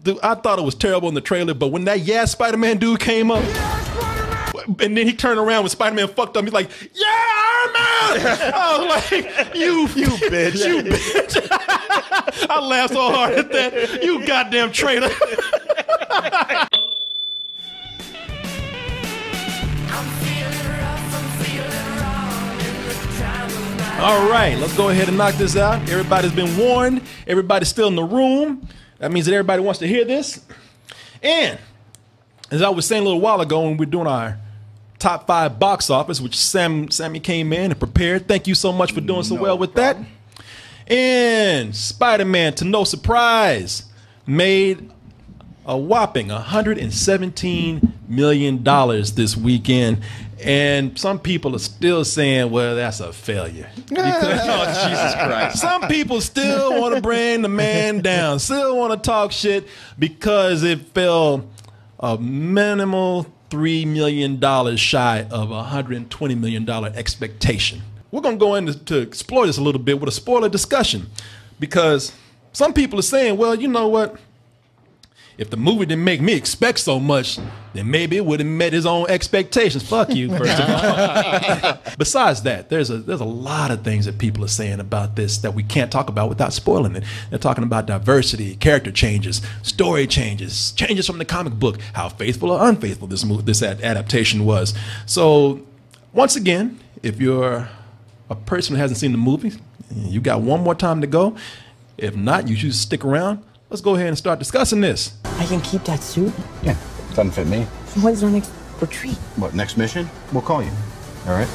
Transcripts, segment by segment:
Dude, I thought it was terrible in the trailer, but when that Spider-Man dude came up, and then he turned around when Spider-Man fucked up, he's like, yeah, Iron Man! I was like, you bitch. You bitch. I laughed so hard at that. You goddamn traitor. All right, let's go ahead and knock this out. Everybody's been warned. Everybody's still in the room. That means that everybody wants to hear this. And as I was saying a little while ago when we were doing our top 5 box office, which Sammy came in and prepared. Thank you so much for doing so well with that. And Spider-Man, to no surprise, made a whopping $117 million this weekend. And some people are still saying, well, that's a failure. Because, oh, Jesus Christ. Some people still want to bring the man down, still want to talk shit because it fell a minimal $3 million shy of a $120 million expectation. We're going to go in to explore this a little bit with a spoiler discussion because some people are saying, well, you know what? If the movie didn't make me expect so much, then maybe it would have met his own expectations. Fuck you, first of all. Besides that, there's a lot of things that people are saying about this that we can't talk about without spoiling it. They're talking about diversity, character changes, story changes, changes from the comic book, how faithful or unfaithful this adaptation was. So, once again, if you're a person who hasn't seen the movie, you got one more time to go. If not, you should stick around. Let's go ahead and start discussing this. I can keep that suit? Yeah, doesn't fit me. So when's our next retreat? What, next mission? We'll call you. All right?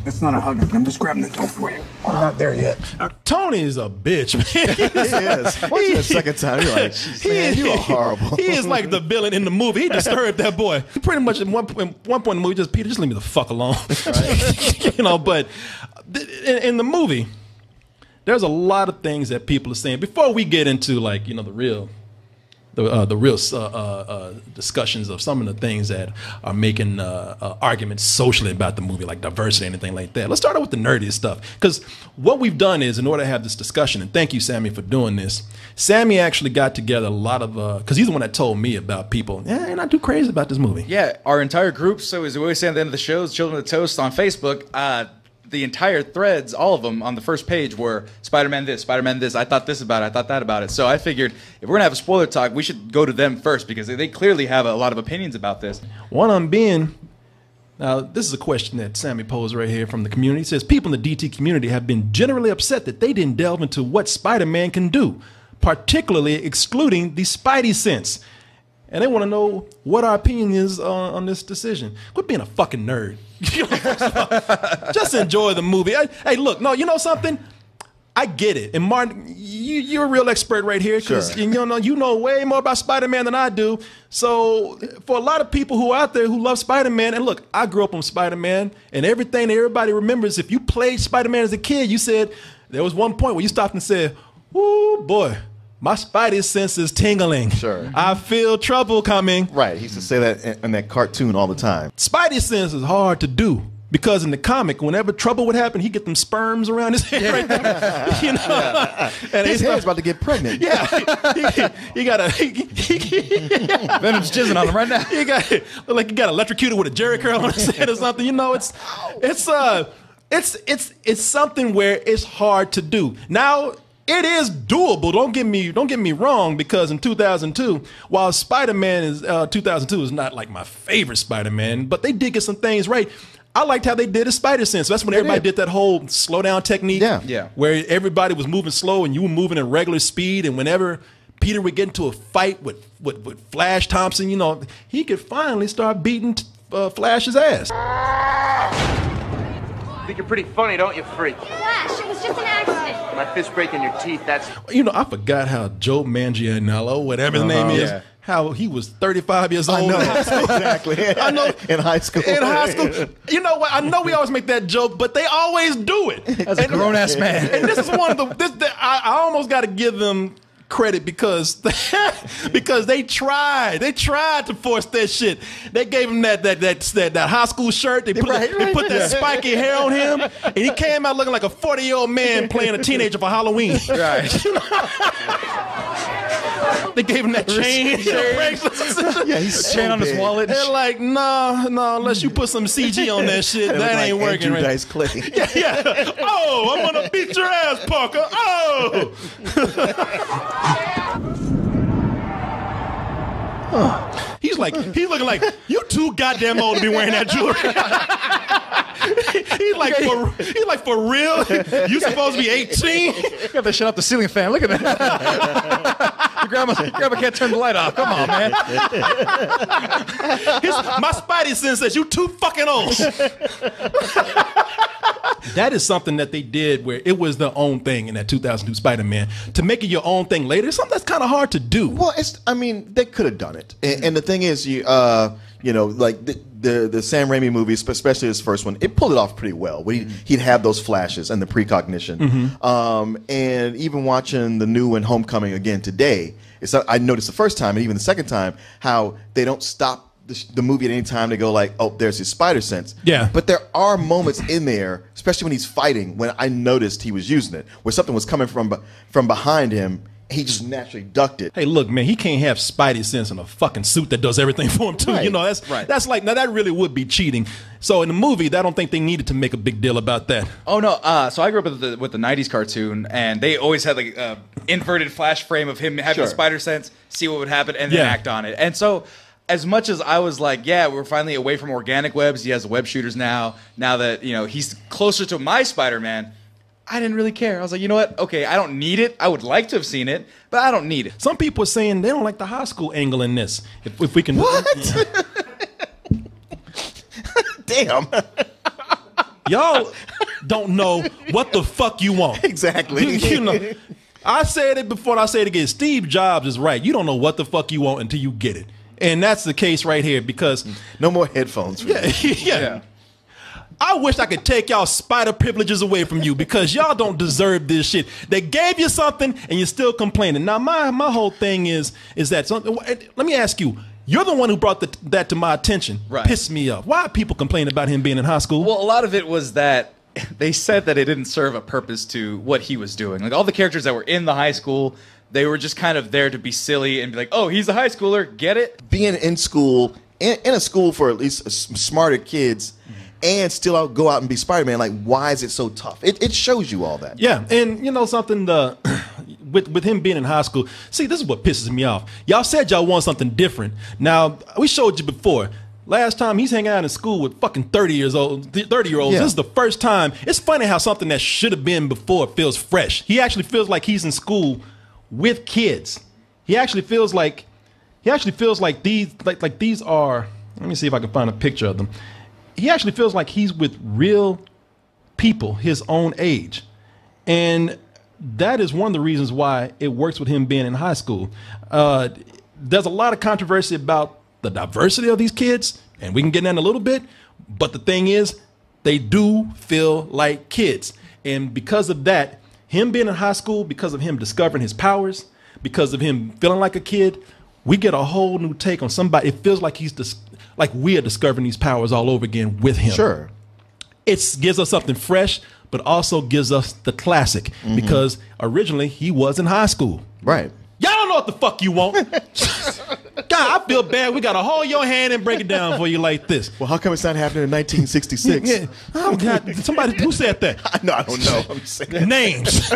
It's not a hug. I'm just grabbing the door for you. We're not there yet. Tony is a bitch, man. He is. Watch it a second time, you're like, man, you are horrible. He is like the villain in the movie. He disturbed that boy. He pretty much at one point in the movie, Peter, just leave me the fuck alone. Right. You know, but in the movie, there's a lot of things that people are saying. Before we get into, like, you know, the real discussions of some of the things that are making arguments socially about the movie, like diversity, anything like that. Let's start out with the nerdiest stuff. Because what we've done is, in order to have this discussion, and thank you, Sammy, for doing this, Sammy actually got together a lot of, because he's the one that told me about people, you're not too crazy about this movie. Yeah, our entire group, so as we always say at the end of the shows, Children of the Toast on Facebook, the entire threads, all of them on the first page were Spider-Man this, Spider-Man this, I thought this about it, I thought that about it. So I figured if we're going to have a spoiler talk, we should go to them first because they clearly have a lot of opinions about this. One of them being, now this is a question that Sammy posed right here from the community. It says, people in the DT community have been generally upset that they didn't delve into what Spider-Man can do, particularly excluding the Spidey sense. And they want to know what our opinion is on this decision. Quit being a fucking nerd. Just enjoy the movie. Hey, look, no, you know something? I get it. And Martin, you're a real expert right here because sure. you know way more about Spider-Man than I do. So for a lot of people who are out there who love Spider-Man, and look, I grew up on Spider-Man, and everything that everybody remembers, if you played Spider-Man as a kid, you said, there was one point where you stopped and said, ooh, boy, my Spidey sense is tingling. Sure. I feel trouble coming. Right. He used to say that in that cartoon all the time. Spidey sense is hard to do because in the comic, whenever trouble would happen, he'd get them sperms around his head right there. You know? Yeah. And his head's about to get pregnant. Yeah. He got a... Venom's jizzing on him right now. He got electrocuted with a jerry curl on his head or something. You know, it's something where it's hard to do. Now, it is doable. Don't get me wrong, because in 2002, while Spider-Man is 2002 is not like my favorite Spider-Man, but they did get some things right. I liked how they did a Spider Sense. That's when everybody did that whole slow down technique, where everybody was moving slow and you were moving at regular speed. And whenever Peter would get into a fight with Flash Thompson, you know, he could finally start beating Flash's ass. Think you're pretty funny, don't you, freak? Flash, it was just an accident. My fist breaking your teeth, that's... You know, I forgot how Joe Manganiello, whatever his name is, how he was 35 years old. I know, exactly. I know. In high school. In high school. You know what? I know we always make that joke, but they always do it. As a grown-ass man. And this is one of the... I almost got to give them credit because they tried to force that shit. They gave him that high school shirt. They put that spiky hair on him, and he came out looking like a 40-year-old man playing a teenager for Halloween. Right. They gave him that chain. Yeah, he's Chain so on his big. wallet. They're like, no, unless you put some CG on that shit, They look that like ain't working. Andrew Right? Dice Clay. Yeah. Oh, I'm gonna beat your ass, Parker. Oh. He's looking like you too goddamn old to be wearing that jewelry. he's like for real. You supposed to be 18? Got that shit off the ceiling fan. Look at that. Your grandma can't turn the light off. Come on, man. My spidey sense says you too fucking old. That is something that they did where it was their own thing in that 2002 Spider-Man. To make it your own thing later, something that's kind of hard to do. Well, they could have done it. And the thing is, like the Sam Raimi movies, especially his first one, it pulled it off pretty well. He'd have those flashes and the precognition. And even watching the new and Homecoming again today, I noticed the first time and even the second time how they don't stop the movie at any time to go like, oh, there's his spider sense. Yeah. But there are moments in there, especially when he's fighting, when I noticed he was using it, where something was coming from behind him. He just naturally ducked it. Hey, look, man, he can't have spidey sense in a fucking suit that does everything for him too. Right. You know, that's like, now that really would be cheating. So in the movie, I don't think they needed to make a big deal about that. Oh no! So I grew up with the '90s cartoon, and they always had like inverted flash frame of him having a spider sense, see what would happen, and then act on it. And so, as much as I was like, yeah, we're finally away from organic webs. He has web shooters now. Now that he's closer to my Spider-Man. I didn't really care. I was like, you know what? Okay, I don't need it. I would like to have seen it, but I don't need it. Some people are saying they don't like the high school angle in this. If we can, What? Damn. y'all don't know what the fuck you want. Exactly. You know, I said it before and I say it again. Steve Jobs is right. You don't know what the fuck you want until you get it. And that's the case right here because No more headphones for me. yeah. I wish I could take y'all spider privileges away from you because y'all don't deserve this shit. They gave you something and you're still complaining. Now my whole thing is that something. Let me ask you. You're the one who brought that to my attention. Right. Pissed me off. Why are people complaining about him being in high school? Well, a lot of it was that they said that it didn't serve a purpose to what he was doing. Like all the characters that were in the high school, they were just kind of there to be silly and be like, oh, he's a high schooler. Get it? Being in school, in a school for at least smarter kids, and still go out and be Spider-Man, like, why is it so tough? It shows you all that. Yeah, and you know something, with him being in high school, see, this is what pisses me off. Y'all said y'all want something different. Now, we showed you before. Last time he's hanging out in school with fucking 30-year-olds. Yeah. This is the first time. It's funny how something that should have been before feels fresh. He actually feels like he's in school with kids. He actually feels like these like these are. Let me see if I can find a picture of them. He actually feels like he's with real people his own age. And that is one of the reasons why it works with him being in high school. There's a lot of controversy about the diversity of these kids, and we can get into that in a little bit. But the thing is, they do feel like kids. And because of that, him being in high school, because of him discovering his powers, because of him feeling like a kid, we get a whole new take on somebody. It feels like like we are discovering these powers all over again with him. Sure. It gives us something fresh, but also gives us the classic because originally he was in high school. Right. Y'all don't know what the fuck you want. God, I feel bad. We got to hold your hand and break it down for you like this. Well, how come it's not happening in 1966? Yeah. Oh, God. Somebody, who said that? I don't know. I'm saying. Names.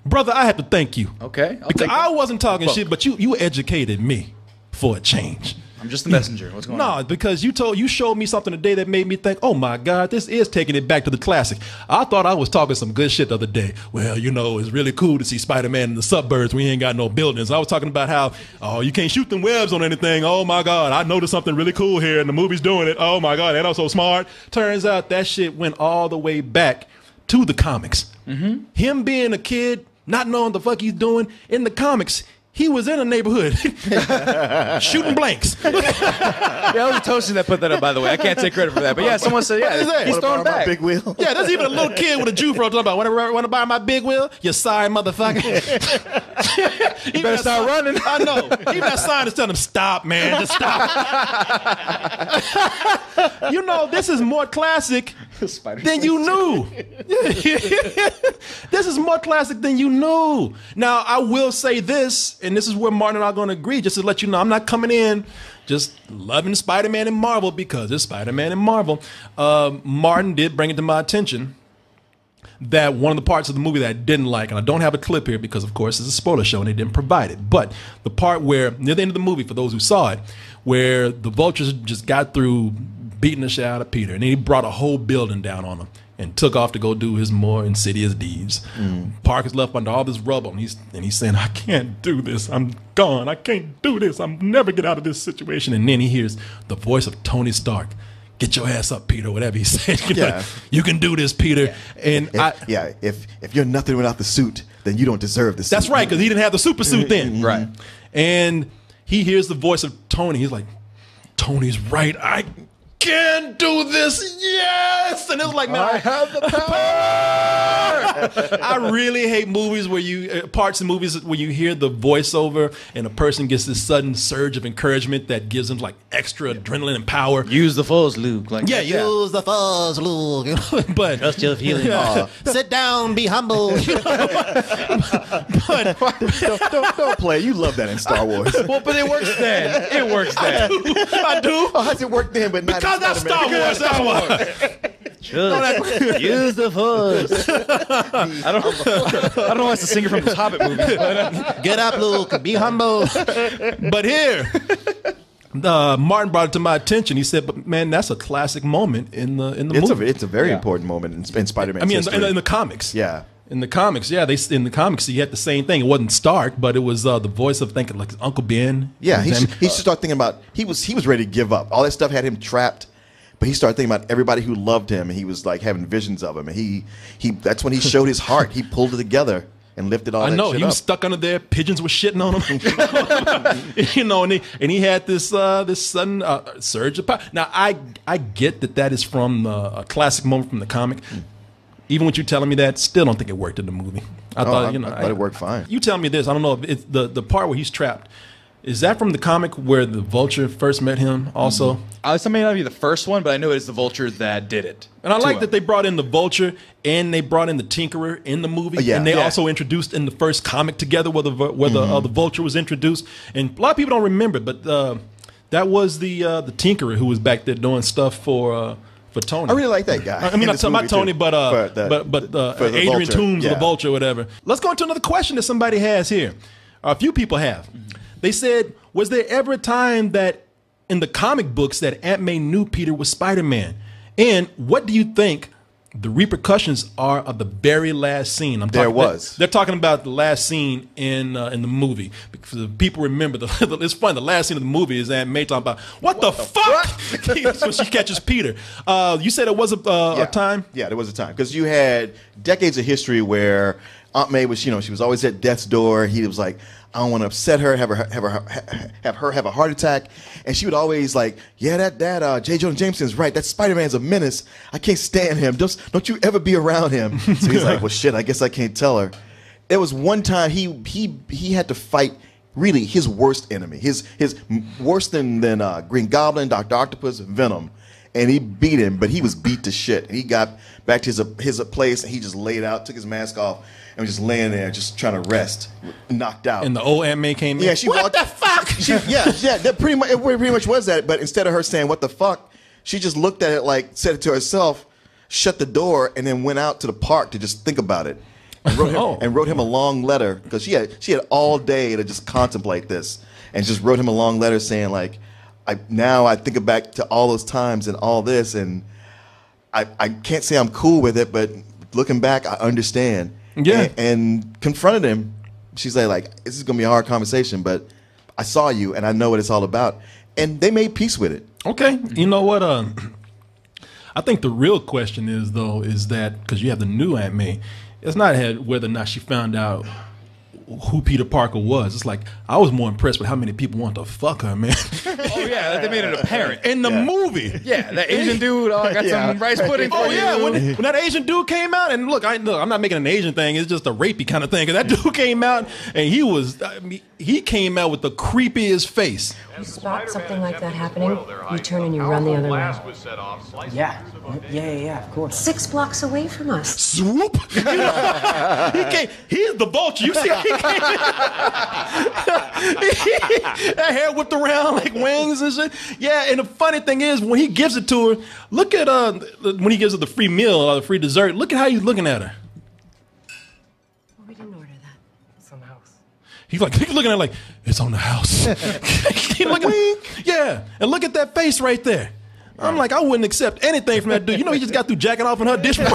Brother, I have to thank you. Okay. Because I wasn't talking shit, but you educated me for a change. I'm just the messenger. What's going on? No, because you showed me something today that made me think, oh my God, this is taking it back to the classic. I thought I was talking some good shit the other day. Well, it's really cool to see Spider-Man in the suburbs. We ain't got no buildings. I was talking about how, you can't shoot them webs on anything. Oh my God, I noticed something really cool here and the movie's doing it. Oh my God, and I'm so smart. Turns out that shit went all the way back to the comics. Mm-hmm. Him being a kid, not knowing the fuck he's doing in the comics, he was in a neighborhood shooting blanks. Yeah, it was Toasty that put that up, by the way. I can't take credit for that. But yeah, someone said, yeah, he's throwing back. Big wheel. Yeah, there's even a little kid with a Jew talking about, want to buy my big wheel? You sorry motherfucker. You better start running. I know. Even that sign is telling him, stop, man, just stop. This is more classic than you knew. This is more classic than you knew. Now, I will say this, and this is where Martin and I are going to agree, just to let you know, I'm not coming in just loving Spider-Man and Marvel because it's Spider-Man and Marvel. Martin did bring it to my attention that one of the parts of the movie that I didn't like, and I don't have a clip here because, of course, it's a spoiler show and they didn't provide it, but the part where, near the end of the movie, for those who saw it, where the Vultures just got through beating the shit out of Peter, and then he brought a whole building down on him and took off to go do his more insidious deeds. Parker's left under all this rubble, and he's saying, I can't do this. I'm gone. I can't do this. I'll never get out of this situation. And then he hears the voice of Tony Stark. Get your ass up, Peter, whatever he said. You can do this, Peter. And if you're nothing without the suit, then you don't deserve the suit. That's right, because he didn't have the super suit then. Right. And he hears the voice of Tony. He's like, Tony's right. I can do this. Yes. And it was like, man, I have the power. I really hate movies where parts of movies where you hear the voiceover and a person gets this sudden surge of encouragement that gives them like extra adrenaline and power. Use the Force, Luke. Use the Force, Luke. But trust your feelings. Sit down, be humble. But don't play. You love that in Star Wars. Well, but it works then. It works then. I do. Oh, how's it work then? But not because that's Star Wars. That's why. Use the Force. I don't know why it's the singer from the Hobbit movie. But, get up, Luke. Be humble. But here, Martin brought it to my attention. He said, "But man, that's a classic moment in the movie. It's a very important moment in Spider-Man's history. In the comics. Yeah." In the comics, in the comics, he had the same thing. It wasn't Stark, but it was the voice of thinking like Uncle Ben. Yeah, he should start thinking about. He was ready to give up. All that stuff had him trapped, but he started thinking about everybody who loved him, and he was like having visions of him. And he that's when he showed his heart. He pulled it together and lifted all that shit up. I know he was stuck under there. Pigeons were shitting on him. and he had this sudden surge of power. Now I get that is from a classic moment from the comic. Even with you telling me that, still don't think it worked in the movie. I thought it worked fine. You tell me this. I don't know if it's the part where he's trapped. Is that from the comic where the Vulture first met him also? It may not be the first one, but I know it is the Vulture that did it. And I like that they brought in the Vulture and they brought in the Tinkerer in the movie. And they also introduced in the first comic together where the Vulture was introduced. And a lot of people don't remember, but that was the Tinkerer who was back there doing stuff for Tony. I really like that guy. I mean, not Tony, but Adrian Toomes, the Vulture, whatever. Let's go into another question that somebody has here. A few people have. They said, was there ever a time that in the comic books that Aunt May knew Peter was Spider-Man? And what do you think the repercussions are of the very last scene? They're talking about the last scene in the movie. Because people remember, it's funny, the last scene of the movie is Aunt May talking about, what the fuck? That's when she catches Peter. You said it was a time? Yeah, there was a time. Because you had decades of history where Aunt May was, she was always at death's door. He was like, I don't want to upset her, have her have a heart attack, and she would always like, that J. Jonah Jameson's right. That Spider-Man's a menace. I can't stand him. Don't you ever be around him. So he's like, well, shit. I guess I can't tell her. There was one time he had to fight really his worst enemy, his worse than Green Goblin, Dr. Octopus, Venom, and he beat him, but he was beat to shit. And he got back to his place, and he just laid out, took his mask off, and was just laying there, just trying to rest, knocked out. And the old Aunt May came in. Yeah, what the fuck? That pretty much was that. But instead of her saying what the fuck, she just looked at it like, said it to herself, shut the door, and then went out to the park to just think about it, and wrote him a long letter because she had all day to just contemplate this, and just wrote him a long letter saying like, I think back to all those times and all this, and I can't say I'm cool with it, but looking back, I understand. Yeah, and confronted him. She's like, this is gonna be a hard conversation, but I saw you, and I know what it's all about. And they made peace with it. Okay, you know what? I think the real question is that because you have the new Aunt May, it's not whether or not she found out who Peter Parker was. It's like I was more impressed with how many people want to fuck her, man. Oh yeah, they made it apparent in the movie. Yeah, that Asian dude got some rice pudding for you. Yeah, when that Asian dude came out, and look, I'm not making an Asian thing. It's just a rapey kind of thing. Cause that dude came out, and he came out with the creepiest face. You spot something like that happening, you turn and you run the other way. Yeah, of course. 6 blocks away from us. Swoop! You know, he can't. He's the Vulture. You see how he came? That hair whipped around like wings and shit. Yeah, and the funny thing is, when he gives it to her, look at when he gives her the free meal or the free dessert. Look at how he's looking at her. Well, we didn't order that. It's on the house. He's looking at her like, it's on the house. Yeah, and look at that face right there. I'm like, I wouldn't accept anything from that dude. You know, he just got through jacking off in her dishwasher.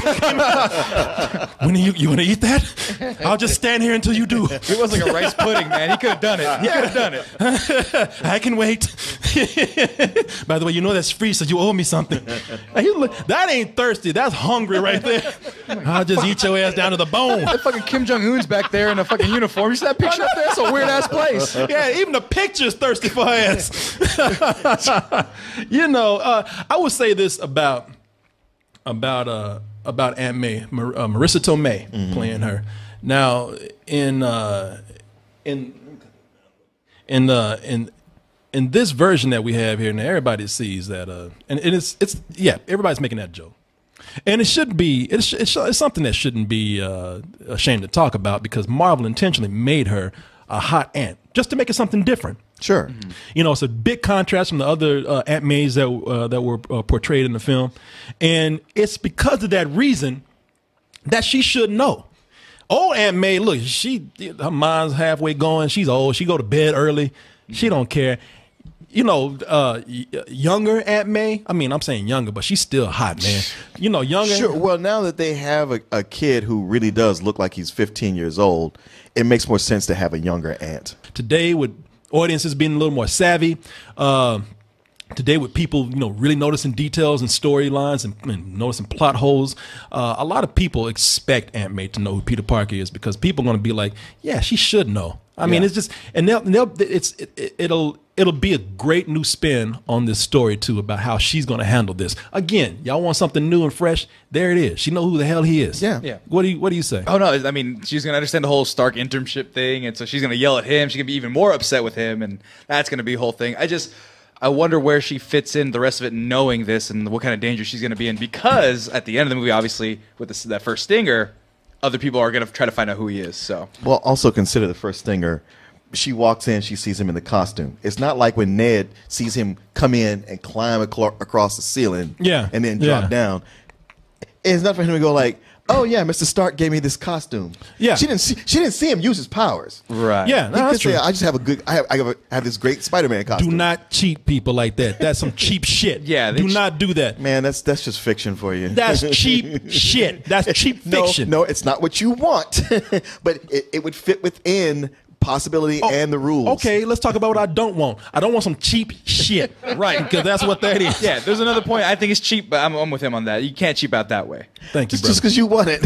When you want to eat that? I'll just stand here until you do. It was like a rice pudding, man. He could have done it. He could have done it. I can wait. By the way, you know that's free, so you owe me something. That ain't thirsty. That's hungry right there. I'll just eat your ass down to the bone. That fucking Kim Jong-un's back there in a fucking uniform. You see that picture up there? That's a weird-ass place. Yeah, even the picture's thirsty for her ass. You know, I would say this about Aunt May, Marissa Tomei playing her. Now, in this version that we have here, now everybody sees that, and it's everybody's making that joke, and it should be it's something that shouldn't be ashamed to talk about, because Marvel intentionally made her a hot aunt just to make it something different. Sure. Mm-hmm. You know, it's a big contrast from the other Aunt Mays that were portrayed in the film. And it's because of that reason that she should know. Old Aunt May, look, her mind's halfway going. She's old. She go to bed early. She don't care. You know, younger Aunt May, I mean, I'm saying younger, but she's still hot, man. You know, younger. Sure. Well, now that they have a kid who really does look like he's 15 years old, it makes more sense to have a younger aunt. Today, with audiences being a little more savvy, today with people, you know, really noticing details and storylines and noticing plot holes, a lot of people expect Aunt May to know who Peter Parker is, because people are going to be like, yeah, she should know. I mean, it's just, and it'll be a great new spin on this story too, about how she's going to handle this. Again, y'all want something new and fresh? There it is. She know who the hell he is. Yeah. What do you say? Oh no, I mean, she's gonna understand the whole Stark internship thing, and so she's gonna yell at him. She's gonna be even more upset with him, and that's gonna be a whole thing. I wonder where she fits in the rest of it, knowing this, and what kind of danger she's gonna be in. Because at the end of the movie, obviously, with that first stinger, other people are gonna try to find out who he is. So, well, also consider the first stinger. She walks in, she sees him in the costume. It's not like when Ned sees him come in and climb across the ceiling, and then drop down. It's not for him to go like, "Oh yeah, Mr. Stark gave me this costume." Yeah, she didn't see him use his powers. Right. Yeah, no, that's true. Say, I just have I have this great Spider-Man costume. Do not cheat people like that. That's some cheap shit. Yeah, do not do that. Man, that's just fiction for you. That's cheap shit. That's cheap fiction. No, it's not what you want, but it would fit within possibility and the rules. Okay, let's talk about what I don't want. I don't want some cheap shit. Right. Because that's what that is. Yeah, there's another point. I think it's cheap, but I'm with him on that. You can't cheap out that way. Thank you, just because you want it.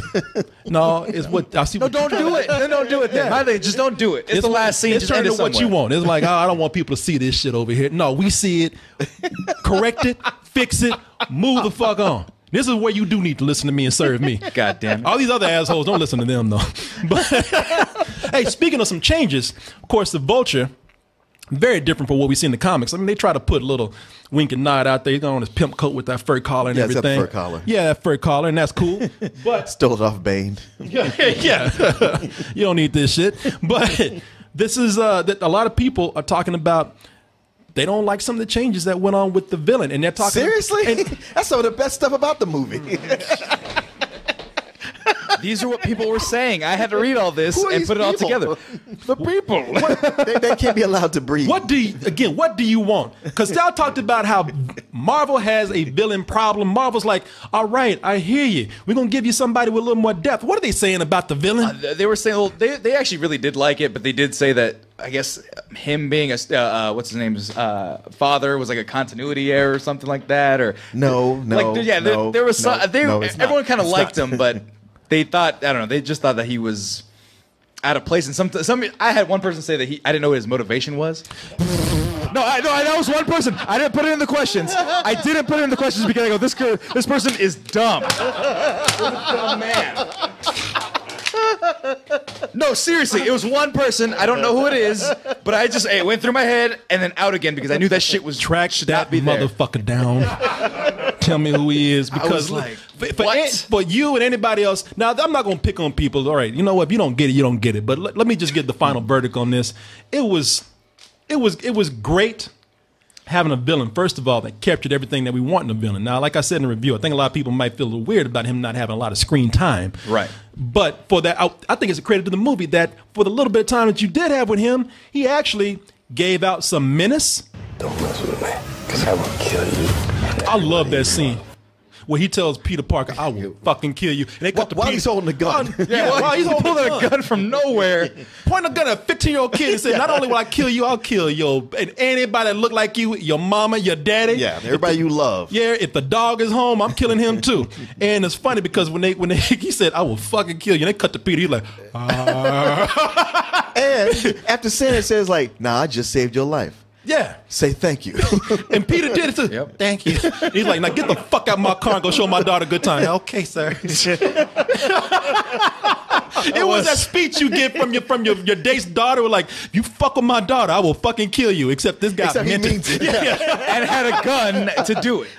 No, it's what I see. No, don't do it. Then don't do it. Then I think just don't do it. It's the last scene. It's turning to what you want. It's like, oh, I don't want people to see this shit over here. No, we see it. Correct it. Fix it. Move the fuck on. This is where you do need to listen to me and serve me. God damn it. All these other assholes, don't listen to them, though. But hey, speaking of some changes, of course, the Vulture, very different from what we see in the comics. I mean, they try to put a little wink and nod out there. He's got on his pimp coat with that fur collar and everything. That fur collar. Yeah, that fur collar, and that's cool. But stole it off Bane. Yeah. You don't need this shit. But this is that a lot of people are talking about. They don't like some of the changes that went on with the villain, and they're talking. Seriously, that's some of the best stuff about the movie. These are what people were saying. I had to read all this and put it all together. The people. They can't be allowed to breathe. What do you want? Because y'all talked about how Marvel has a villain problem. Marvel's like, all right, I hear you. We're going to give you somebody with a little more depth. What are they saying about the villain? They were saying, well, they actually really did like it, but they did say that, I guess, him being what's his name's father was like a continuity error or something like that. Or No. There was some, everyone kind of liked him, but they thought, I don't know, they just thought that he was out of place. And some I had one person say that I didn't know what his motivation was. No, that was one person. I didn't put it in the questions. I didn't put it in the questions because I go, this person is dumb. This dumb man. No, seriously, it was one person. I don't know who it is, but it went through my head and then out again because I knew that shit was Track that motherfucker down. Tell me who he is, because like, for you and anybody else. Now, I'm not gonna pick on people. All right, you know what? If you don't get it, you don't get it. But let me just get the final verdict on this. It was great having a villain, first of all, that captured everything that we want in a villain. Now, like I said in the review, I think a lot of people might feel a little weird about him not having a lot of screen time. Right. But for that, I think it's a credit to the movie that for the little bit of time that you did have with him, he actually gave out some menace. Don't mess with me, because I will kill you. I love that scene where he tells Peter Parker, "I will fucking kill you." And they cut to While Peter, he's holding the gun. while he's holding Pulling the a gun from nowhere. Point a gun at a 15-year-old kid and said, "Not only will I kill you, I'll kill and anybody that look like you, your mama, your daddy, Yeah, everybody you love. Yeah, if the dog is home, I'm killing him too." And it's funny because when they he said, "I will fucking kill you," and they cut to Peter, he's like, And after saying it, says like, "Nah, I just saved your life. yeah. Say thank you." And Peter did it too. Yep. Thank you. He's like, "Now get the fuck out of my car and go show my daughter a good time." Okay, sir. It was that speech you get from your date's daughter, like, "You fuck with my daughter, I will fucking kill you." Except this guy Except he meant means it. And had a gun to do it.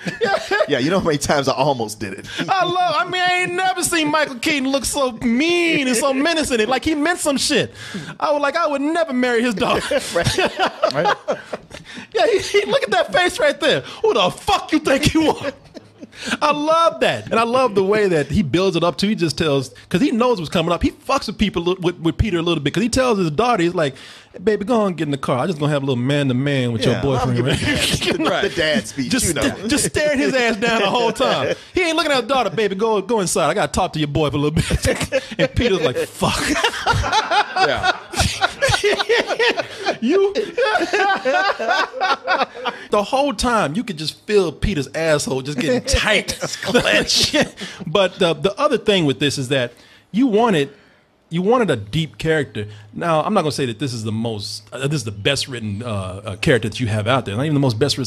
Yeah, you know how many times I almost did it. I ain't never seen Michael Keaton look so mean and so menacing. Like he meant some shit. I would never marry his daughter. Right? Yeah, look at that face right there. Who the fuck you think you are? I love that, and I love the way that he builds it up too. He just tells, because he knows what's coming up. He fucks with people with Peter a little bit, because he tells his daughter, he's like, "Hey, baby, go on and get in the car. I'm just gonna have a little man-to-man with your boyfriend." I'm Right? giving the dad speech. Just staring his ass down the whole time. He ain't looking at his daughter. "Baby, go inside. I gotta talk to your boy for a little bit." And Peter's like, "Fuck." Yeah. The whole time you could just feel Peter's asshole just getting tight, clenched. But the other thing with this is that you wanted a deep character. Now, I'm not going to say that this is the best written character that you have out there. Not even the most best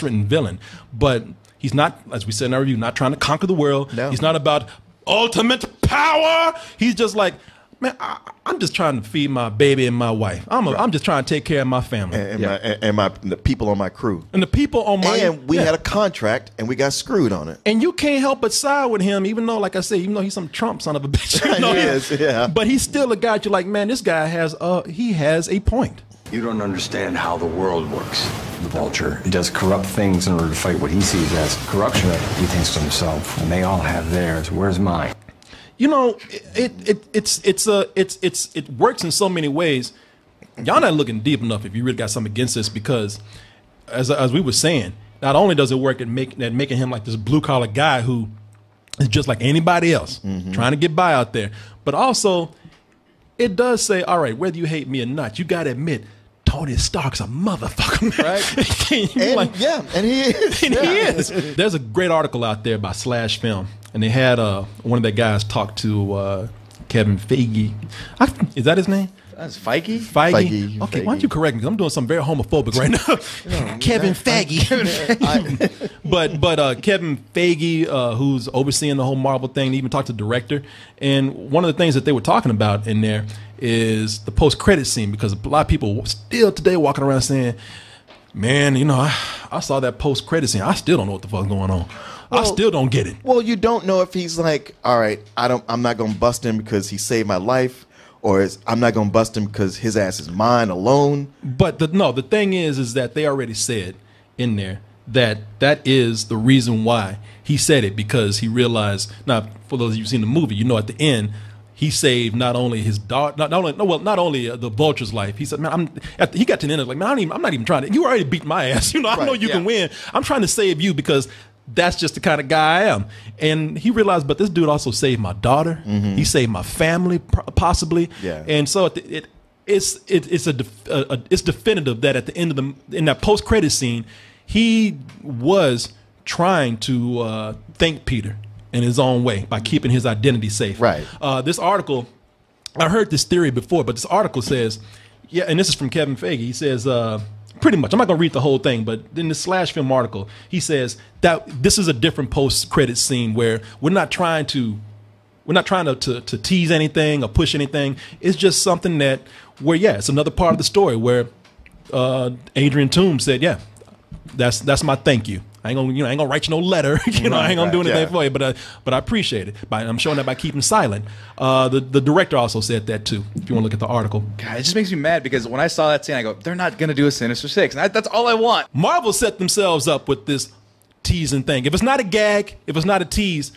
written villain. But he's not, as we said in our review, not trying to conquer the world. No. He's not about ultimate power. He's just like, "Man, I'm just trying to feed my baby and my wife. I'm just trying to take care of my family And the people on my crew. and the people on my." And we had a contract and we got screwed on it. And you can't help but side with him, even though, like I said, even though he's some Trump son of a bitch. You know, He is, yeah. But he's still a guy you're like, man, this guy has a point. You don't understand how the world works. The Vulture does corrupt things in order to fight what he sees as corruption. He thinks to himself, and they all have theirs. Where's mine? You know, it works in so many ways. Y'all not looking deep enough if you really got something against this, because as we were saying, not only does it work at making him like this blue collar guy who is just like anybody else, trying to get by out there, but also it does say, all right, whether you hate me or not, you got to admit, Tony Stark's a motherfucker, man. And, and he is. And he is. There's a great article out there by Slash Film, and they had one of their guys talk to Kevin Feige. Is that his name? That's Feige? Feige. Okay, why don't you correct me? 'Cause I'm doing something very homophobic right now. Kevin Feige. But Kevin Feige, who's overseeing the whole Marvel thing, even talked to the director. And one of the things that they were talking about in there is the post-credit scene, because a lot of people still today walking around saying, "Man, you know, I saw that post-credit scene. I still don't know what the fuck's going on. I still don't get it." Well, you don't know if he's like, all right, I'm not going to bust him because he saved my life, or I'm not going to bust him because his ass is mine alone. But the thing is that they already said in there that is the reason why he said it, because he realized. Now, for those of you who've seen the movie, you know at the end he saved not only his daughter, not only the Vulture's he said, "Man, he got to the end, like, man, I'm not even trying to. You already beat my ass. You know, I know you can win. I'm trying to save you because that's just the kind of guy I am." And he realized, but this dude also saved my daughter. He saved my family, possibly. Yeah. And so it's definitive that at the end of in that post credit scene, he was trying to thank Peter in his own way by keeping his identity safe. Right. This article, I heard this theory before, but this article says, yeah, and this is from Kevin Feige. He says, pretty much, I'm not going to read the whole thing, but in the Slash Film article, he says that this is a different post-credit scene where we're not trying to we're not trying to tease anything or push anything. It's just something that where it's another part of the story where Adrian Toomes said, yeah, that's my thank you. I ain't gonna write you no letter. I ain't gonna do anything for you, but I appreciate it. I'm showing that by keeping silent. The director also said that too. If you want to look at the article, God, it just makes me mad because when I saw that scene, I go, they're not gonna do a Sinister Six, and that's all I want. Marvel set themselves up with this teasing thing. If it's not a gag, if it's not a tease,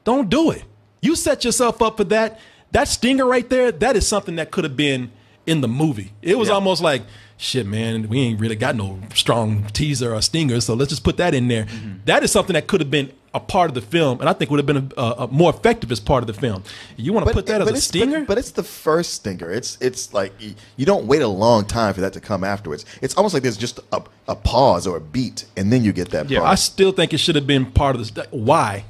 don't do it. You set yourself up for that. That stinger right there, that is something that could have been in the movie. It was almost like, shit, man, we ain't really got no strong teaser or stinger, so let's just put that in there. That is something that could have been a part of the film, and I think would have been a more effective as part of the film. You want to put that as a stinger? But it's the first stinger. It's like you don't wait a long time for that to come afterwards. It's almost like there's just a pause or a beat, and then you get that part. I still think it should have been part of this. Why?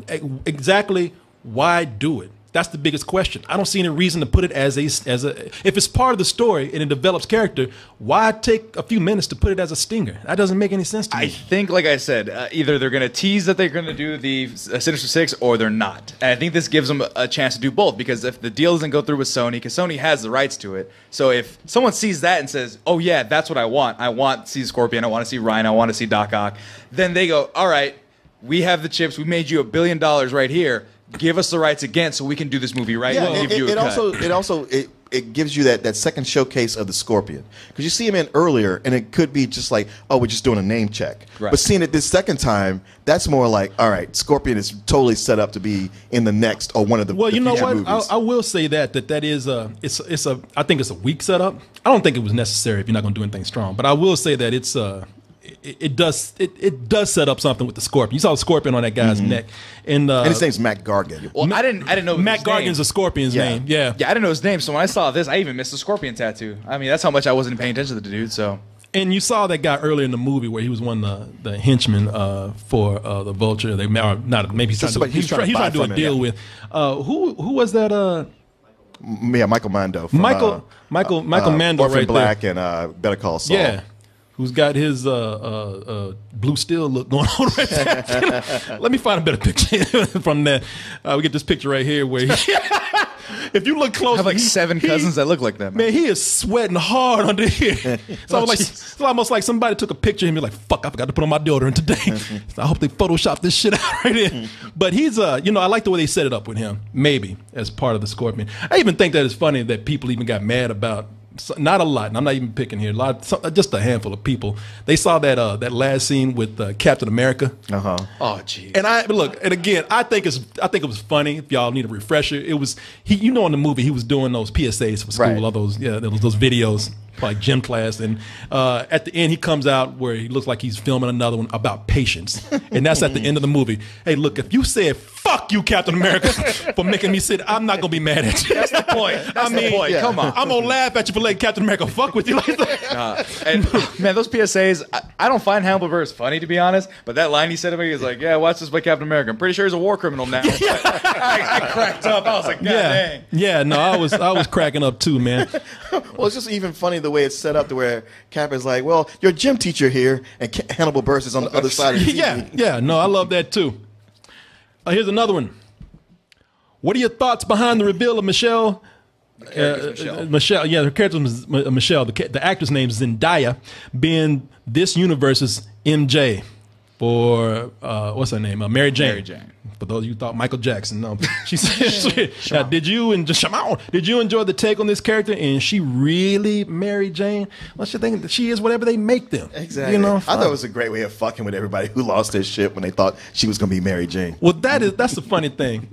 Exactly why do it? That's the biggest question. I don't see any reason to put it as a if it's part of the story and it develops character, why take a few minutes to put it as a stinger? That doesn't make any sense to me. I think, like I said, either they're going to tease that they're going to do the Sinister Six or they're not. And I think this gives them a chance to do both because if the deal doesn't go through with Sony, because Sony has the rights to it, so if someone sees that and says, oh yeah, that's what I want to see Scorpion, I want to see Ryan, I want to see Doc Ock, then they go, all right, we have the chips, we made you $1 billion right here, give us the rights again so we can do this movie right. It gives you that second showcase of the Scorpion because you see him in earlier and it could be just like, oh, we're just doing a name check. Right. But seeing it this second time, that's more like, all right, Scorpion is totally set up to be in the next or one of the you know what movies. I will say that is I think it's a weak setup. I don't think it was necessary if you're not going to do anything strong, but I will say that it does set up something with the Scorpion. You saw the Scorpion on that guy's neck, and his name's Matt Gargan. Well, I didn't know Matt Gargan's a Scorpion's name. Yeah, I didn't know his name. So when I saw this, I even missed the Scorpion tattoo. I mean, that's how much I wasn't paying attention to the dude. So. And you saw that guy earlier in the movie where he was one of the henchmen for the Vulture. They maybe he's trying to do a deal with. Who was that? Michael Mando. From, Michael Mando, Orphan right Black there. And Better Call Saul. Yeah. Who's got his blue steel look going on right there. Let me find a better picture from that. We get this picture right here where if you look close, I have like 7 cousins that look like that. Man, he is sweating hard under here. It's almost like somebody took a picture of him and be like, fuck, I forgot to put on my deodorant today. So I hope they Photoshop this shit out right here. But he's, I like the way they set it up with him, maybe, as part of the Scorpion. I even think that it's funny that people even got mad about, not a lot, and I'm not even picking here. Just a handful of people. They saw that last scene with Captain America. Oh, geez. And again, I think it was funny. If y'all need a refresher, it was in the movie he was doing those PSAs for school, all those those videos. Like gym class, and at the end he comes out where he looks like he's filming another one about patience, and that's at the end of the movie. Hey, look, if you said "fuck you, Captain America" for making me sit, I'm not gonna be mad at you. That's the point. The point. Yeah. Come on, I'm gonna laugh at you for letting Captain America fuck with you like that. And man, those PSAs, I don't find Hannibal Buress funny, to be honest. But that line he said to me, he was like, "Yeah, watch this by Captain America. I'm pretty sure he's a war criminal now." I cracked up. I was like, "God dang." Yeah, no, I was cracking up too, man. Well, it's just even funny the way it's set up to where Cap is like, well, your gym teacher here, and Hannibal Buress is on the other side of the TV. Yeah, no, I love that too. Here's another one. What are your thoughts behind the reveal of Michelle? Michelle, yeah, her character was Michelle. The actress name is Zendaya, being this universe's MJ for what's her name? Mary Jane. Mary Jane. For those of you who thought Michael Jackson, no. She said, did you enjoy the take on this character? And she really Mary Jane? Well, she think that she is whatever they make them. Exactly. I thought it was a great way of fucking with everybody who lost their shit when they thought she was going to be Mary Jane. Well, that's the funny thing,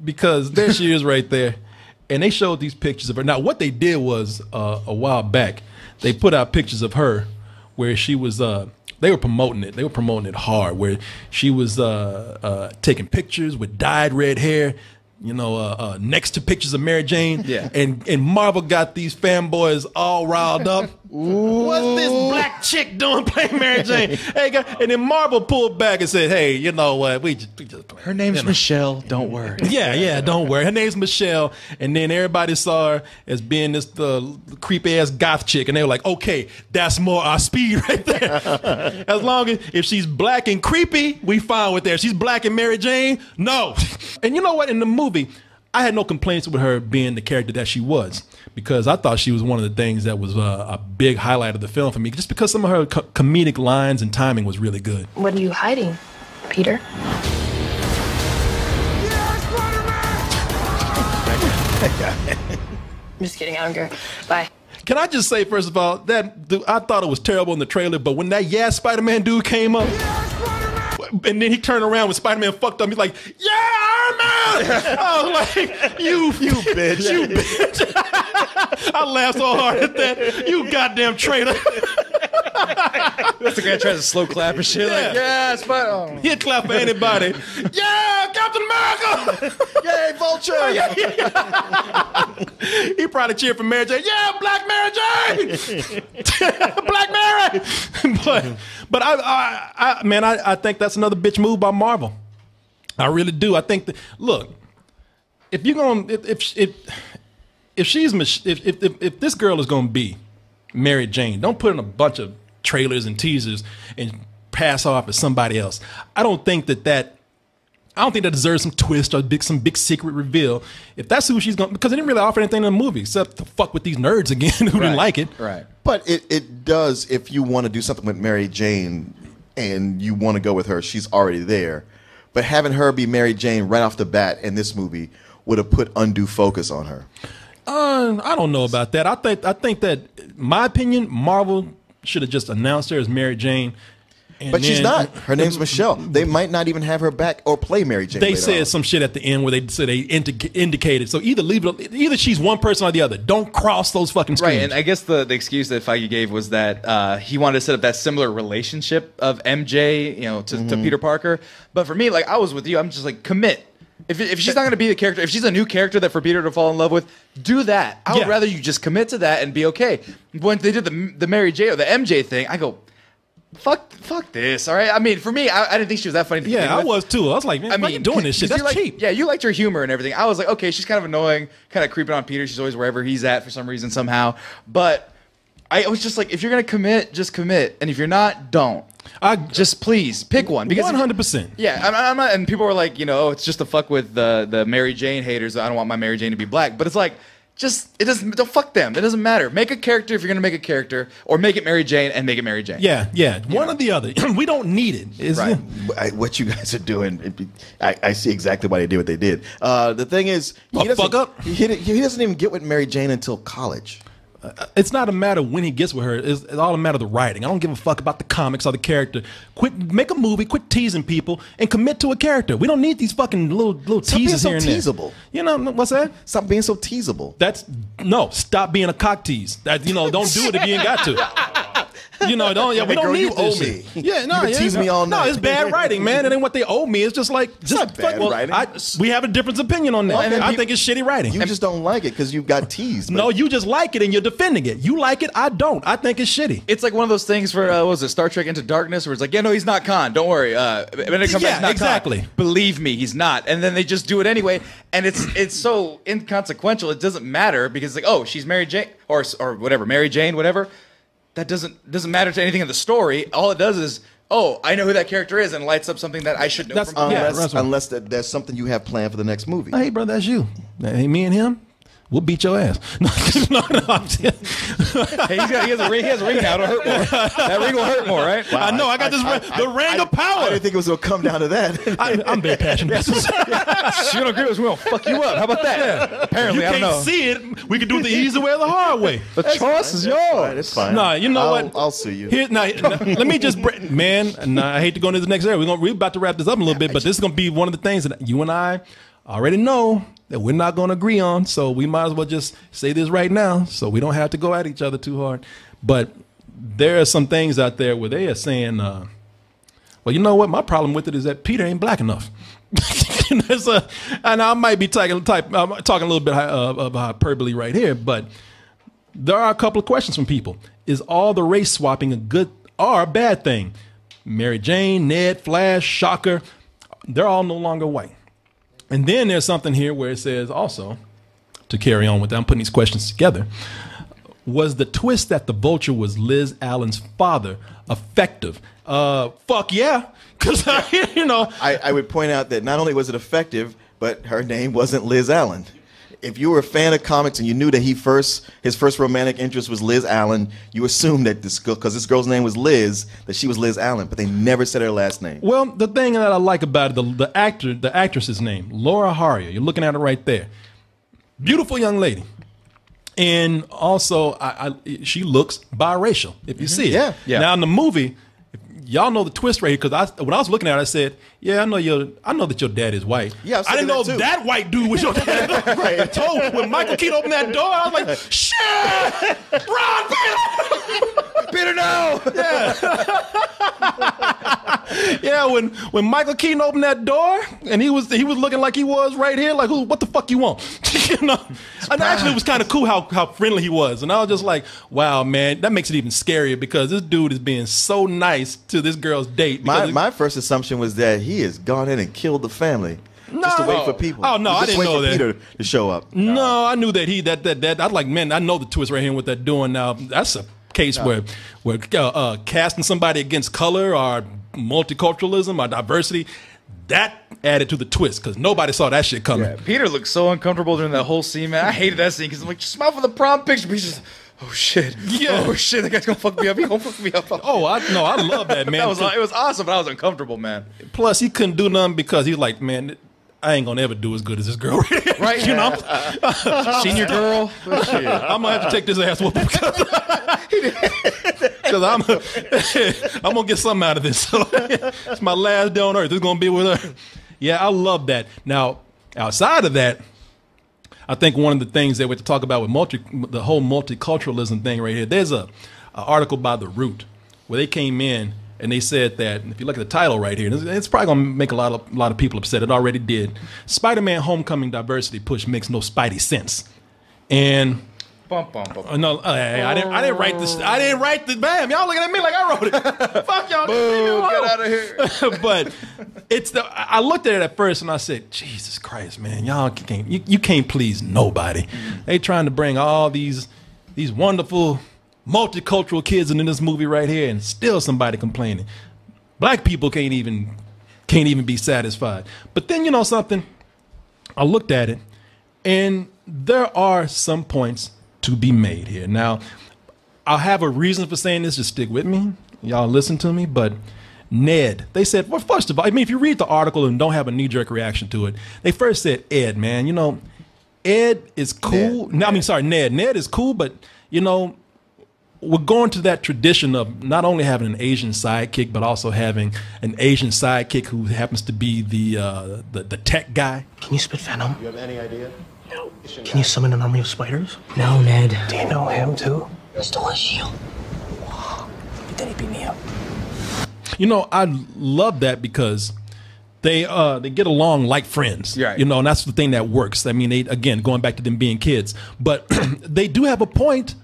because there she is right there, and they showed these pictures of her. Now, what they did was a while back, they put out pictures of her where she was. They were promoting it. They were promoting it hard, where she was taking pictures with dyed red hair, next to pictures of Mary Jane. Yeah. And Marvel got these fanboys all riled up. What's this black chick doing playing Mary Jane? Hey, guy, and then Marvel pulled back and said, hey, you know what? We just playing. Her name's Michelle. Don't worry. Yeah, don't worry. Her name's Michelle. And then everybody saw her as being this creepy ass goth chick. And they were like, okay, that's more our speed right there. As long as if she's black and creepy, we fine with that. If she's black and Mary Jane, no. And you know what? In the movie, I had no complaints with her being the character that she was, because I thought she was one of the things that was a big highlight of the film for me, just because some of her comedic lines and timing was really good. What are you hiding, Peter? I'm just kidding. I don't care. Bye. Can I just say, first of all, that dude, I thought it was terrible in the trailer, but when that Spider-Man dude came up, and then he turned around when Spider-Man fucked up, he's like, yeah, Iron Man! I was like, you bitch. You bitch. I laughed so hard at that. You goddamn traitor. That's the guy tries to slow clap and shit. Like, yeah, Spider. Oh. He'd clap for anybody. Yeah, Captain America! Yay, Vulture! He probably cheered for Mary Jane. Yeah, Black Mary Jane! Black Mary! But I think that's another bitch move by Marvel. I really do. I think that, look, if you're gonna if this girl is gonna be Mary Jane, don't put in a bunch of trailers and teasers and pass off as somebody else. I don't think that deserves some twist or some big secret reveal. If that's who she's going, because they didn't really offer anything in the movie except to fuck with these nerds again who didn't like it. Right. But it does, if you want to do something with Mary Jane and you want to go with her, she's already there. But having her be Mary Jane right off the bat in this movie would have put undue focus on her. I don't know about that. I think that, my opinion, Marvel should have just announced her as Mary Jane. But she's not. Her name's Michelle. They might not even have her back or play Mary Jane. They said some shit at the end where they said they indicated. So either she's one person or the other. Don't cross those fucking screens. Right, and I guess the excuse that Feige gave was that he wanted to set up that similar relationship of MJ, to Peter Parker. But for me, like, I was with you. I'm just like, commit. If she's not going to be the character, if she's a new character that for Peter to fall in love with, do that. I would rather you just commit to that and be okay. When they did the Mary J or the MJ thing, I go, fuck this, all right? I mean, for me, I didn't think she was that funny. I was too. I was like, man, why are you doing this shit? That's cheap. Yeah, you liked her humor and everything. I was like, okay, she's kind of annoying, kind of creeping on Peter. She's always wherever he's at for some reason, somehow. But I was just like, if you're going to commit, just commit. And if you're not, don't. Just please pick one. Because 100%. Yeah, I'm not. And people were like, it's just to fuck with the Mary Jane haters. I don't want my Mary Jane to be black. But it's like, don't fuck them. It doesn't matter. Make a character if you're gonna make a character, or make it Mary Jane and make it Mary Jane. Yeah. One or the other. We don't need it. Right. What you guys are doing, I see exactly why they did what they did. The thing is, he doesn't even get with Mary Jane until college. It's not a matter when he gets with her. It's all a matter of the writing. I don't give a fuck about the comics or the character. Make a movie, quit teasing people, and commit to a character. We don't need these fucking little teasers here and there. Stop being so teasable. You know what's that? Stop being so teasable. Stop being a cock tease. Don't do it if you ain't got to. We don't need this shit. Yeah, no, you tease me all night. No, it's bad writing, man. It ain't what they owe me. It's just like, bad writing. We have a different opinion on that. I think it's shitty writing. You just don't like it because you got teased. No, you just like it and you're defending it. You like it, I don't. I think it's shitty. It's like one of those things for what was it, Star Trek Into Darkness, where it's like, he's not Khan. Don't worry. When it comes back, he's not exactly. Khan. Believe me, he's not. And then they just do it anyway, and it's so inconsequential. It doesn't matter because it's like, she's Mary Jane or whatever, Mary Jane, whatever. That doesn't matter to anything in the story. All it does is, I know who that character is, and lights up something that I should know. Unless there's something you have planned for the next movie. Hey, bro, that's you. Hey, me and him, we'll beat your ass. No. Hey, he has a ring now. It'll hurt more. That ring will hurt more, right? Wow, I know. I got the ring of power. I didn't think it was going to come down to that. I'm very passionate. If you don't agree with us, we're going to fuck you up. How about that? Yeah. Apparently, I don't know. You can't see it. We can do it the easy way or the hard way. The choice is yours. Right, it's fine. Nah, you know what? I'll sue you. Let me just, I hate to go into the next area. We're about to wrap this up a little bit, but this is going to be one of the things that you and I already know that we're not going to agree on, so we might as well just say this right now so we don't have to go at each other too hard. But there are some things out there where they are saying, well, you know what? My problem with it is that Peter ain't black enough. And I might be talking a little bit of hyperbole right here, but there are a couple of questions from people. is all the race swapping a good or a bad thing? Mary Jane, Ned, Flash, Shocker, they're all no longer white. And then there's something here where it says also, to carry on with that, I'm putting these questions together, was the twist that the Vulture was Liz Allen's father effective? Fuck yeah. Because, I would point out that not only was it effective, but her name wasn't Liz Allen. If you were a fan of comics and you knew that his first romantic interest was Liz Allen, you assumed that because this girl's name was Liz, that she was Liz Allen, but they never said her last name. Well, the thing that I like about it, the actress's name, Laura Harrier, you're looking at her right there. Beautiful young lady. And also, she looks biracial, if you see it. Yeah. Now, in the movie, y'all know the twist right here, because when I was looking at it, I said, yeah, I know that your dad is white. Yeah, I didn't know that white dude was your dad. Right. When Michael Keaton opened that door, I was like, shit! Ron, Peter, no! Yeah, when Michael Keaton opened that door, and he was looking like he was right here, like, what the fuck you want? And actually, it was kind of cool how friendly he was. And I was just like, wow, man, that makes it even scarier, because this dude is being so nice to this girl's date. My first assumption was that he has gone in and killed the family. Just to wait for people. Oh no, I didn't know that. Peter to show up. No, I knew that I was like, man, I know the twist right here and what they're doing now. That's a case where casting somebody against color or multiculturalism or diversity, that added to the twist, because nobody saw that shit coming. Yeah, Peter looked so uncomfortable during that whole scene, man. I hated that scene because I'm like, just smile for the prom picture. But he's just, oh shit, yeah, oh shit, that guy's gonna fuck me up. He gonna fuck me up. Oh, I love that, man. It was awesome, but I was uncomfortable, man. Plus, he couldn't do nothing because he's like, man, I ain't gonna ever do as good as this girl, right? You know, senior girl. I'm gonna have to take this ass whooping because I'm gonna get something out of this. So it's my last day on earth. It's gonna be with her. Yeah, I love that. Now, outside of that, I think one of the things that we have to talk about with the whole multiculturalism thing right here. There's a article by The Root where they came in and they said that, if you look at the title right here, it's probably going to make a lot of people upset. It already did. Spider-Man Homecoming diversity push makes no Spidey sense. And no, I didn't write this. I didn't write the bam. Y'all looking at me like I wrote it. Fuck y'all. Boo, get out of here. But I looked at it at first and I said, Jesus Christ, man, y'all can't. You can't please nobody. They trying to bring all these wonderful multicultural kids into this movie right here, and still somebody complaining. Black people can't even be satisfied. But then, you know something? I looked at it, and there are some points to be made here. Now, I'll have a reason for saying this. Just stick with me. Y'all listen to me. But Ned, they said, well, first of all, I mean, if you read the article and don't have a knee-jerk reaction to it, they first said, Ed, man, you know, Ed is cool. Ned. No, I mean, sorry, Ned. Ned is cool, but, you know, we're going to that tradition of not only having an Asian sidekick, but also having an Asian sidekick who happens to be the tech guy. Can you spit venom? You have any idea? No. Can you summon an army of spiders? No, Ned. Do you know him too? He stole his shield. But then he beat me up. You know, I love that because they get along like friends. Right. You know, and that's the thing that works. I mean, again, going back to them being kids, but they do have a point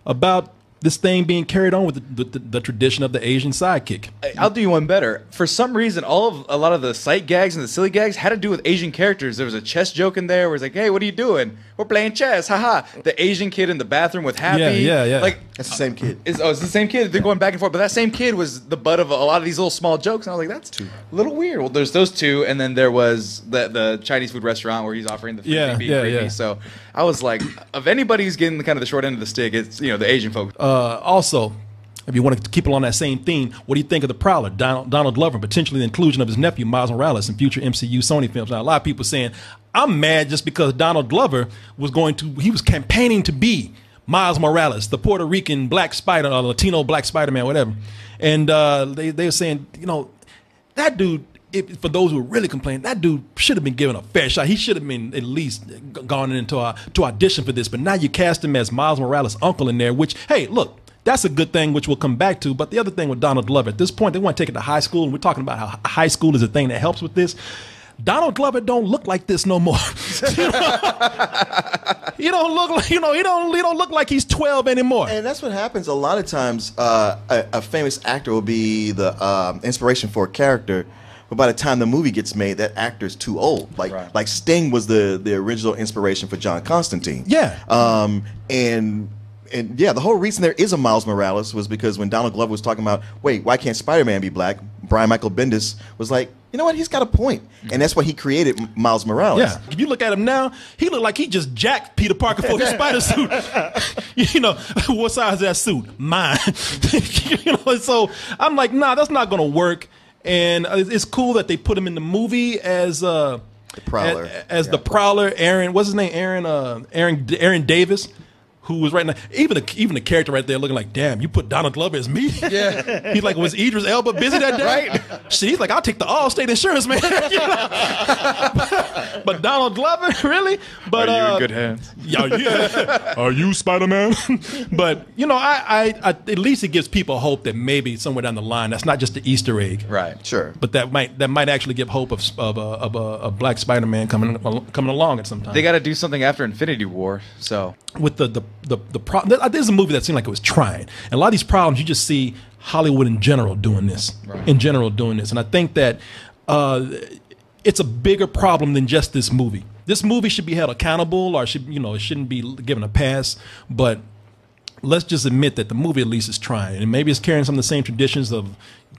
about this thing being carried on with the tradition of the Asian sidekick. I'll do you one better. For some reason, a lot of the sight gags and the silly gags had to do with Asian characters. There was a chess joke in there where it's like, hey, what are you doing? We're playing chess, haha. The Asian kid in the bathroom with Happy. Yeah. Like, That's the same kid. it's the same kid. They're going back and forth. But that same kid was the butt of a lot of these little small jokes. And I was like, that's a little weird. Well, there's those two. And then there was the Chinese food restaurant where he's offering the free being creepy. So I was like, if anybody's getting kind of the short end of the stick, it's, you know, the Asian folks. Also, if you want to keep it on that same theme, what do you think of the Prowler, Donald Glover, potentially the inclusion of his nephew, Miles Morales, in future MCU Sony films? Now, a lot of people saying, I'm mad just because Donald Glover he was campaigning to be Miles Morales, the Puerto Rican black spider, or Latino black Spider-Man, whatever. And they were saying, you know, that dude, for those who are really complaining, that dude should have been given a fair shot. He should have been at least gone into to audition for this. But now you cast him as Miles Morales' uncle in there, which, hey, look, that's a good thing, which we'll come back to. But the other thing with Donald Glover, at this point, they want to take it to high school, and we're talking about how high school is a thing that helps with this. Donald Glover don't look like this no more. He don't look like, he don't look like he's 12 anymore. And that's what happens a lot of times. A famous actor will be the inspiration for a character, but by the time the movie gets made, that actor's too old. Like Sting was the original inspiration for John Constantine. Yeah. And yeah, the whole reason there is a Miles Morales was because when Donald Glover was talking about, wait, why can't Spider-Man be black? Brian Michael Bendis was like, you know what? He's got a point. And that's why he created Miles Morales. Yeah. If you look at him now, he look like he just jacked Peter Parker for his spider suit. You know, what size is that suit? Mine. You know, so I'm like, nah, that's not going to work. And it's cool that they put him in the movie as the Prowler. As the Prowler. Aaron, what's his name? Aaron Davis. Who was right now? Even the character right there looking like, damn, you put Donald Glover as me? Yeah. He's like, was Idris Elba busy that day? Right. Shit, he's like, I'll take the Allstate insurance, man. You know? But Donald Glover, really? But are you in good hands? Yeah. Are you Spider-Man? But you know, I at least it gives people hope that maybe somewhere down the line that's not just the Easter egg, right? Sure. But that might actually give hope of a black Spider-Man coming along at some time. They got to do something after Infinity War, so with the problem. This is a movie that seemed like it was trying. And a lot of these problems, you just see Hollywood in general doing this. Right. And I think that it's a bigger problem than just this movie. This movie should be held accountable, or it shouldn't be given a pass. But let's just admit that the movie at least is trying, and maybe it's carrying some of the same traditions of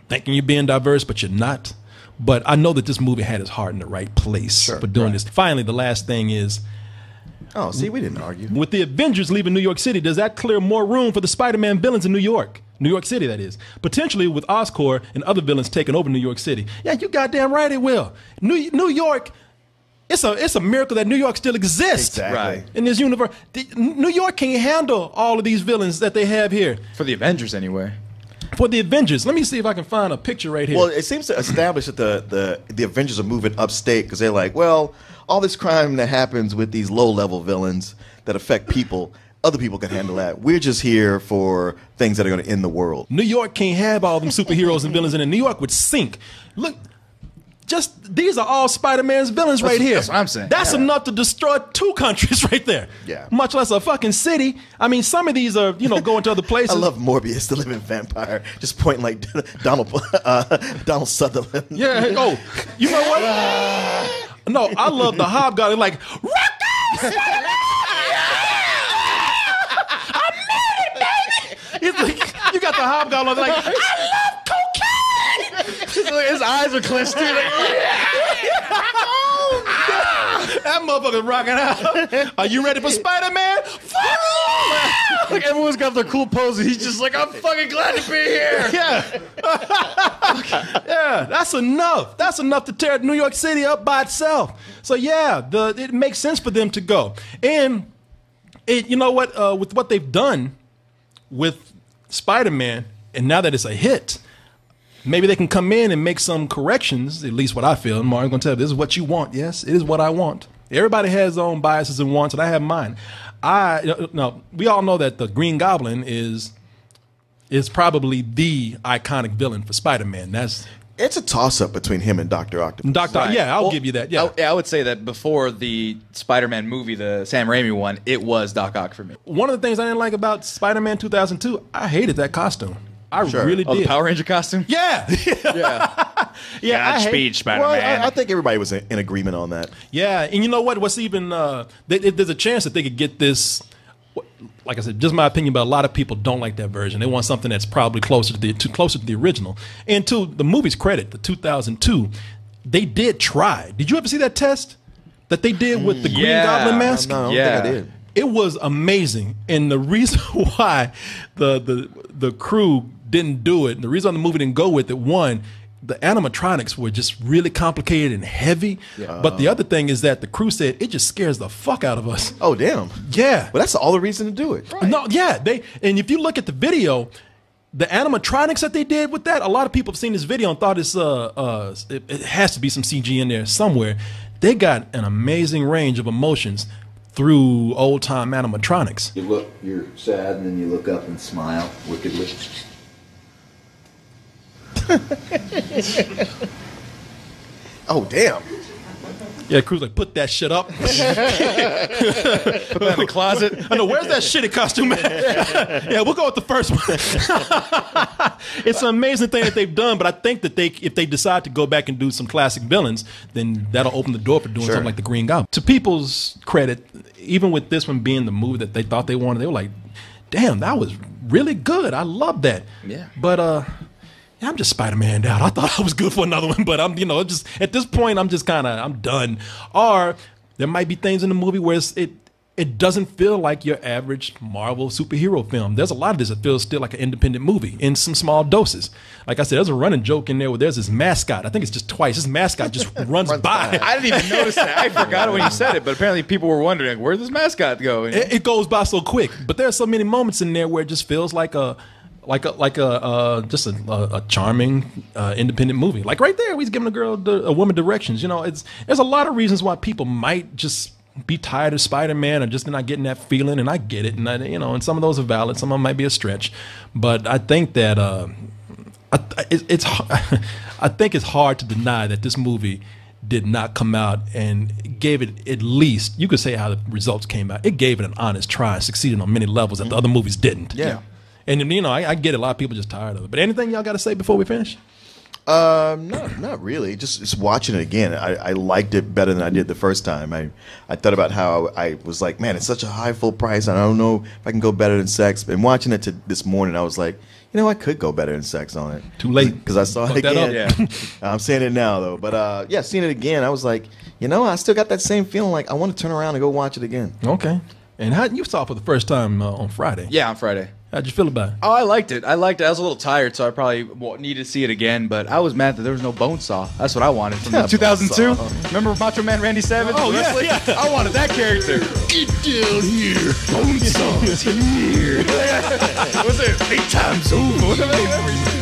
thinking you're being diverse, but you're not. But I know that this movie had its heart in the right place for doing this. Finally, the last thing is. Oh, see, we didn't argue. With the Avengers leaving New York City, does that clear more room for the Spider-Man villains in New York? New York City, that is. Potentially with Oscorp and other villains taking over New York City. Yeah, you goddamn right it will. New York, it's a miracle that New York still exists. Exactly. Right. In this universe. New York can't handle all of these villains that they have here. for the Avengers anyway. For the Avengers. Let me see if I can find a picture right here. Well, it seems to establish that the Avengers are moving upstate because they're like, well, all this crime that happens with these low-level villains that affect people, other people can handle that. We're just here for things that are going to end the world. New York can't have all them superheroes and villains in it. New York would sink. Look, these are all Spider-Man's villains right here. That's what I'm saying. That's enough to destroy 2 countries right there. Yeah. Much less a fucking city. I mean, some of these are, going to other places. I love Morbius, the living vampire, just pointing like Donald Sutherland. Yeah. Oh, you know what? No, I love the Hobgoblin. Like, Rocco! Spider-Man! I made it, baby! He's like, you got the Hobgoblin like, I love cocaine! His eyes are clenched too. That motherfucker's rocking out. Are you ready for Spider-Man? Fuck yeah! Like everyone's got their cool poses. He's just like, I'm fucking glad to be here. Yeah. Yeah, that's enough. That's enough to tear New York City up by itself. So yeah, it makes sense for them to go. And you know what? With what they've done with Spider-Man, and now that it's a hit, maybe they can come in and make some corrections, at least what I feel. And Martin's going to tell you, this is what you want. Yes, it is what I want. Everybody has their own biases and wants, and I have mine. We all know that the Green Goblin is probably the iconic villain for Spider-Man. It's a toss-up between him and Dr. Octopus. Right. Yeah, I'll give you that. Yeah. I would say that before the Spider-Man movie, the Sam Raimi one, it was Doc Ock for me. One of the things I didn't like about Spider-Man 2002, I hated that costume. I really did. Oh, the Power Ranger costume? Yeah. Yeah. Godspeed, Spider-Man. Well, I think everybody was in agreement on that. Yeah, and you know what? What's even there's a chance that they could get this. Like I said, just my opinion, but a lot of people don't like that version. They want something that's probably closer to the original. And to the movie's credit, the 2002, they did try. Did you ever see that test that they did with the Green Goblin mask? No, I don't think I did. It was amazing, and the reason why the crew didn't do it, and the reason the movie didn't go with it, one, the animatronics were just really complicated and heavy. Yeah. But the other thing is that the crew said it just scares the fuck out of us. Oh, damn. Yeah. But that's all the reason to do it. Right. No, yeah. And if you look at the video, the animatronics that they did with that, a lot of people have seen this video and thought it has to be some CG in there somewhere. They got an amazing range of emotions through old-time animatronics. You're sad, and then you look up and smile wickedly. Oh, damn. Yeah, Crew's like, put that shit up. Put that in the closet. I know, where's that shitty costume at? Yeah, we'll go with the first one. It's an amazing thing that they've done, but I think that if they decide to go back and do some classic villains, then that'll open the door for doing something like the Green Goblin. To people's credit, even with this one being the movie that they thought they wanted, they were like, damn, that was really good. I love that. Yeah. But yeah, I'm just Spider-Man out. I thought I was good for another one, but I'm, just at this point, I'm just I'm done. Or there might be things in the movie where it doesn't feel like your average Marvel superhero film. There's a lot of this that feels still like an independent movie in some small doses. Like I said, there's a running joke in there where there's this mascot. I think it's just twice. This mascot just runs by. I didn't even notice that. I forgot it when you said it, but apparently people were wondering, where'd this mascot go? It goes by so quick, but there are so many moments in there where it just feels like a charming independent movie. Like right there, he's giving a woman directions. There's a lot of reasons why people might just be tired of Spider-Man or just not getting that feeling, and I get it, and and some of those are valid, some of them might be a stretch, but I think that I think it's hard to deny that this movie did not come out and gave it, at least you could say how the results came out. It gave it an honest try and succeeded on many levels that the other movies didn't. Yeah. And I get it, a lot of people just tired of it. But anything y'all got to say before we finish? No, not really. Just watching it again, I liked it better than I did the first time. I thought about how I was like, man, it's such a high full price, and I don't know if I can go better than Sex. And watching it this morning, I was like, I could go better than Sex on it. Too late, because I saw it again. I'm saying it now though, but yeah, seeing it again, I was like, I still got that same feeling. Like I want to turn around and go watch it again. Okay. And how you saw it for the first time on Friday? Yeah, on Friday. How'd you feel about it? Oh, I liked it. I was a little tired, so I probably needed to see it again. But I was mad that there was no Bonesaw. That's what I wanted from 2002. Remember Macho Man Randy Savage? Oh, yeah. I wanted that character. Get down here. Bonesaw is here. Was it 8 times over?